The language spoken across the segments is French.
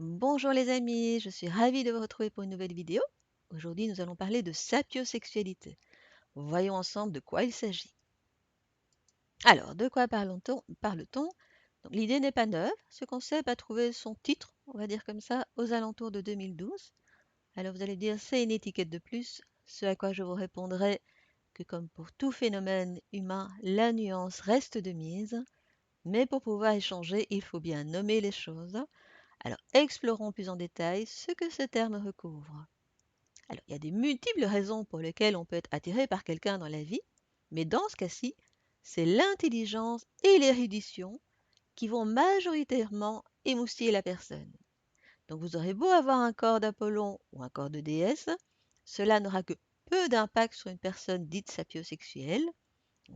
Bonjour les amis, je suis ravie de vous retrouver pour une nouvelle vidéo. Aujourd'hui, nous allons parler de sapiosexualité. Voyons ensemble de quoi il s'agit. Alors, de quoi parle-t-on? Donc, l'idée n'est pas neuve. Ce concept a trouvé son titre, on va dire comme ça, aux alentours de 2012. Alors, vous allez dire, c'est une étiquette de plus, ce à quoi je vous répondrai que comme pour tout phénomène humain, la nuance reste de mise. Mais pour pouvoir échanger, il faut bien nommer les choses. Alors, explorons plus en détail ce que ce terme recouvre. Alors, il y a des multiples raisons pour lesquelles on peut être attiré par quelqu'un dans la vie, mais dans ce cas-ci, c'est l'intelligence et l'érudition qui vont majoritairement émoustiller la personne. Donc, vous aurez beau avoir un corps d'Apollon ou un corps de déesse, cela n'aura que peu d'impact sur une personne dite sapiosexuelle.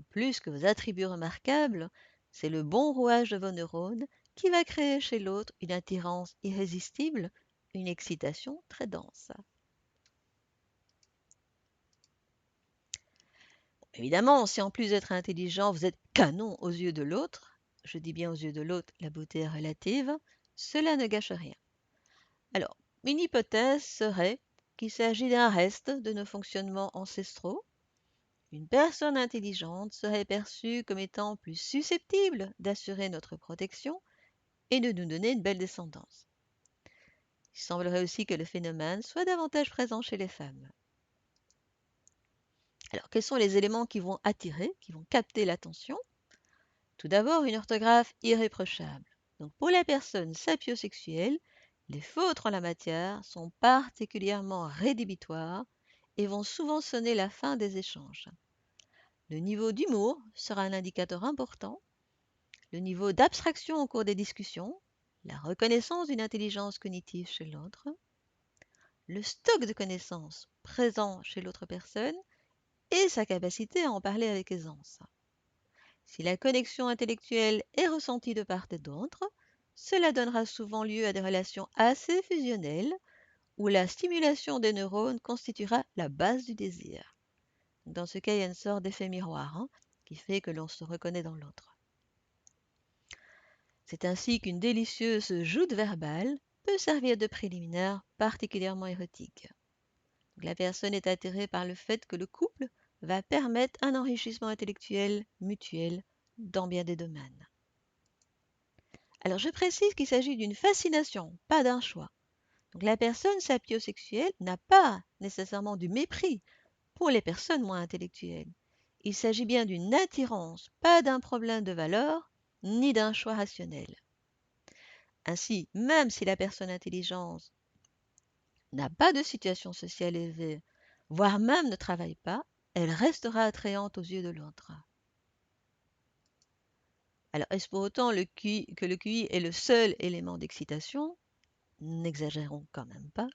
Plus que vos attributs remarquables, c'est le bon rouage de vos neurones qui va créer chez l'autre une attirance irrésistible, une excitation très dense. Évidemment, si en plus d'être intelligent, vous êtes canon aux yeux de l'autre, je dis bien aux yeux de l'autre, la beauté est relative, cela ne gâche rien. Alors, une hypothèse serait qu'il s'agit d'un reste de nos fonctionnements ancestraux. Une personne intelligente serait perçue comme étant plus susceptible d'assurer notre protection et de nous donner une belle descendance. Il semblerait aussi que le phénomène soit davantage présent chez les femmes. Alors, quels sont les éléments qui vont attirer, qui vont capter l'attention? Tout d'abord, une orthographe irréprochable. Donc, pour la personne sapiosexuelle, les fautes en la matière sont particulièrement rédhibitoires et vont souvent sonner la fin des échanges. Le niveau d'humour sera un indicateur important, le niveau d'abstraction au cours des discussions, la reconnaissance d'une intelligence cognitive chez l'autre, le stock de connaissances présent chez l'autre personne et sa capacité à en parler avec aisance. Si la connexion intellectuelle est ressentie de part et d'autre, cela donnera souvent lieu à des relations assez fusionnelles où la stimulation des neurones constituera la base du désir. Dans ce cas, il y a une sorte d'effet miroir qui fait que l'on se reconnaît dans l'autre. C'est ainsi qu'une délicieuse joute verbale peut servir de préliminaire particulièrement érotique. La personne est attirée par le fait que le couple va permettre un enrichissement intellectuel mutuel dans bien des domaines. Alors je précise qu'il s'agit d'une fascination, pas d'un choix. Donc la personne sapiosexuelle n'a pas nécessairement du mépris pour les personnes moins intellectuelles. Il s'agit bien d'une attirance, pas d'un problème de valeur, ni d'un choix rationnel. Ainsi, même si la personne intelligente n'a pas de situation sociale élevée, voire même ne travaille pas, elle restera attrayante aux yeux de l'autre. Alors, est-ce pour autant que le QI est le seul élément d'excitation? N'exagérons quand même pas.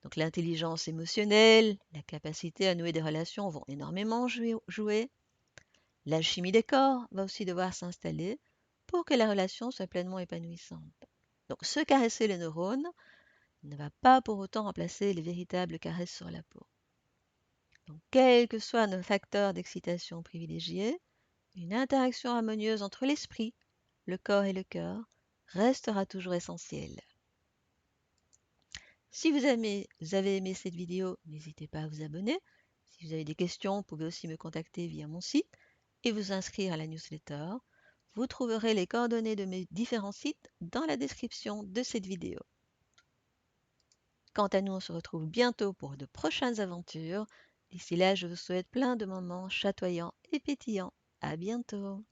Donc l'intelligence émotionnelle, la capacité à nouer des relations vont énormément jouer. L'alchimie des corps va aussi devoir s'installer pour que la relation soit pleinement épanouissante. Donc se caresser les neurones ne va pas pour autant remplacer les véritables caresses sur la peau. Donc, quels que soient nos facteurs d'excitation privilégiés, une interaction harmonieuse entre l'esprit, le corps et le cœur restera toujours essentielle. Si vous avez aimé cette vidéo, n'hésitez pas à vous abonner. Si vous avez des questions, vous pouvez aussi me contacter via mon site et vous inscrire à la newsletter. Vous trouverez les coordonnées de mes différents sites dans la description de cette vidéo. Quant à nous, on se retrouve bientôt pour de prochaines aventures. D'ici là, je vous souhaite plein de moments chatoyants et pétillants. À bientôt!